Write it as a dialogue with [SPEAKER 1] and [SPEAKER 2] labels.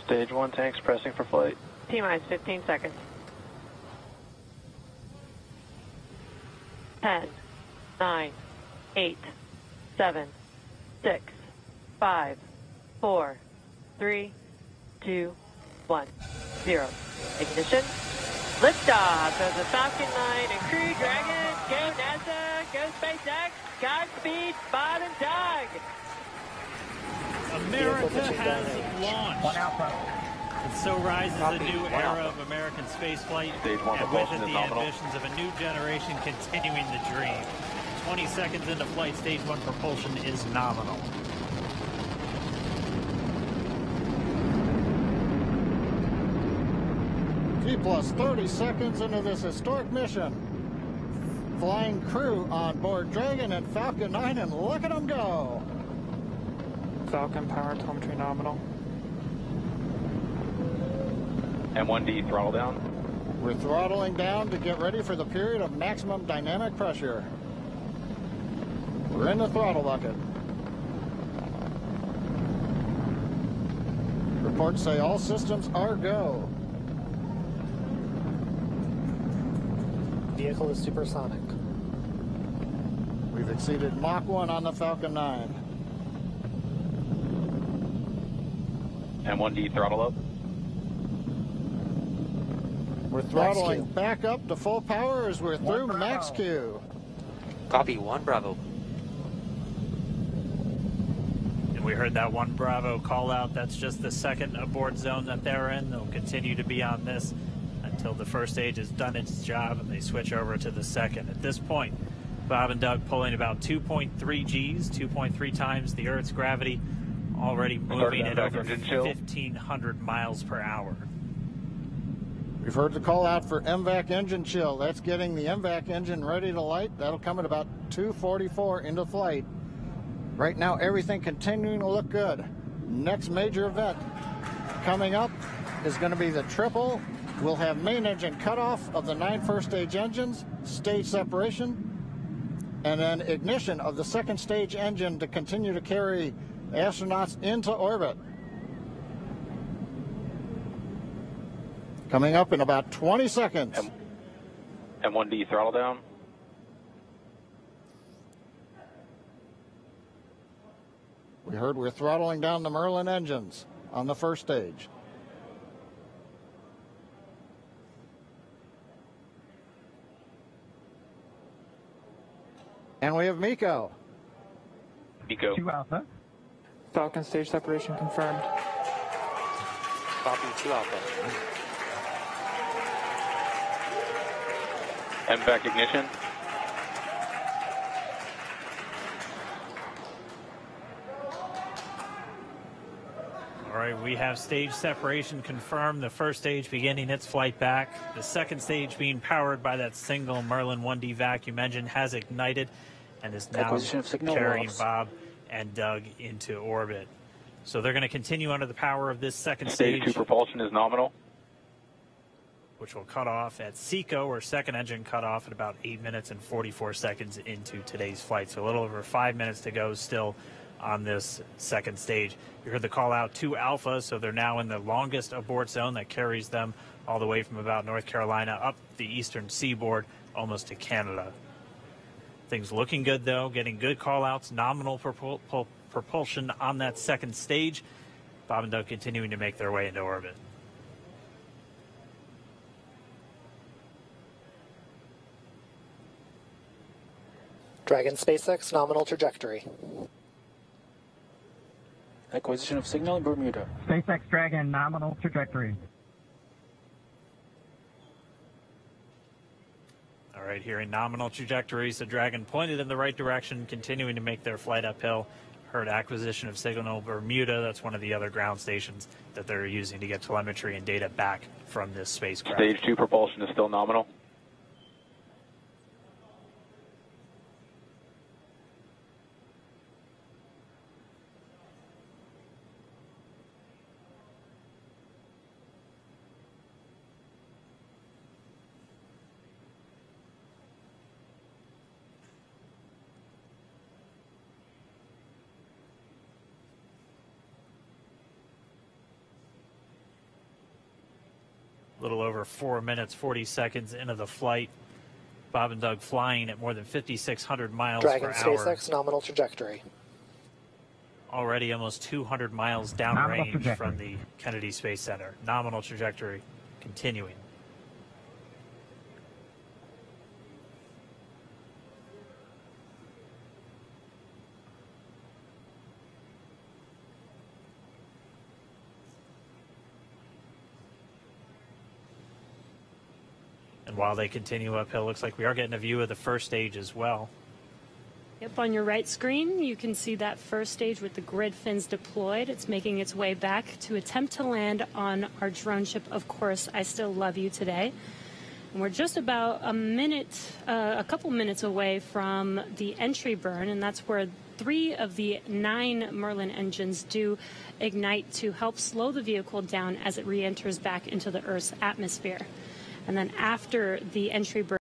[SPEAKER 1] Stage 1 tanks pressing for flight.
[SPEAKER 2] T-minus 15 seconds. 10, 9, 8, 7, 6, 5, 4, 3, 2, 1, 0. Ignition. Liftoff of the Falcon 9 and Crew Dragon. Go NASA, go SpaceX, Godspeed, Bob and Doug.
[SPEAKER 3] America has launched. And so rises a new era of American spaceflight, and with it the ambitions of a new generation continuing the dream. 20 seconds into flight, stage 1 propulsion is nominal.
[SPEAKER 4] T plus 30 seconds into this historic mission. Flying crew on board Dragon and Falcon 9, and look at them go.
[SPEAKER 5] Falcon power telemetry nominal.
[SPEAKER 1] M1D throttle down.
[SPEAKER 4] We're throttling down to get ready for the period of maximum dynamic pressure. We're in the throttle bucket. Reports say all systems are go.
[SPEAKER 6] Vehicle is supersonic.
[SPEAKER 4] We've exceeded Mach 1 on the Falcon 9.
[SPEAKER 1] M1D throttle up.
[SPEAKER 4] We're throttling back up to full power as we're through max Q.
[SPEAKER 7] Copy, 1 Bravo.
[SPEAKER 3] And we heard that 1 Bravo call out. That's just the second abort zone that they're in. They'll continue to be on this until the first stage has done its job and they switch over to the second. At this point, Bob and Doug pulling about 2.3 Gs, 2.3 times the Earth's gravity, already moving at over 1,500 miles per hour.
[SPEAKER 4] We've heard the call out for MVAC engine chill. That's getting the MVAC engine ready to light. That'll come at about 2:44 into flight. Right now, everything continuing to look good. Next major event coming up is going to be the triple. We'll have main engine cutoff of the 9 first stage engines, stage separation, and then ignition of the second stage engine to continue to carry astronauts into orbit. Coming up in about 20 seconds.
[SPEAKER 1] M1D throttle down.
[SPEAKER 4] We heard we're throttling down the Merlin engines on the first stage. And we have Miko.
[SPEAKER 1] Miko.
[SPEAKER 8] 2 Alpha.
[SPEAKER 5] Falcon stage separation confirmed.
[SPEAKER 7] Copy, 2 Alpha.
[SPEAKER 1] MVAC ignition.
[SPEAKER 3] All right, we have stage separation confirmed. The first stage beginning its flight back. The second stage being powered by that single Merlin 1D vacuum engine has ignited and is now carrying Bob and Doug into orbit. So they're going to continue under the power of this second stage.
[SPEAKER 1] Stage 2 propulsion is nominal.
[SPEAKER 3] Which will cut off at SECO, or second engine cut off at about 8 minutes and 44 seconds into today's flight. So a little over 5 minutes to go still on this second stage. You heard the call out to Alpha, so they're now in the longest abort zone that carries them all the way from about North Carolina up the eastern seaboard almost to Canada. Things looking good though, getting good call outs, nominal propulsion on that second stage. Bob and Doug continuing to make their way into orbit.
[SPEAKER 6] Dragon SpaceX nominal trajectory.
[SPEAKER 8] Acquisition of signal in Bermuda. SpaceX Dragon nominal trajectory.
[SPEAKER 3] All right, hearing nominal trajectories, the Dragon pointed in the right direction, continuing to make their flight uphill. Heard acquisition of signal Bermuda. That's one of the other ground stations that they're using to get telemetry and data back from this spacecraft.
[SPEAKER 1] Stage 2 propulsion is still nominal.
[SPEAKER 3] little over 4 minutes, 40 seconds into the flight. Bob and Doug flying at more than 5,600 miles
[SPEAKER 6] Dragon
[SPEAKER 3] per hour.
[SPEAKER 6] SpaceX nominal trajectory.
[SPEAKER 3] Already almost 200 miles downrange from the Kennedy Space Center. Nominal trajectory continuing. And while they continue uphill, looks like we are getting a view of the first stage as well.
[SPEAKER 9] Yep, on your right screen, you can see that first stage with the grid fins deployed. It's making its way back to attempt to land on our drone ship, Of Course, I Still Love You Today. And we're just about a couple minutes away from the entry burn, and that's where 3 of the 9 Merlin engines do ignite to help slow the vehicle down as it re-enters back into the Earth's atmosphere. And then after the entry burn,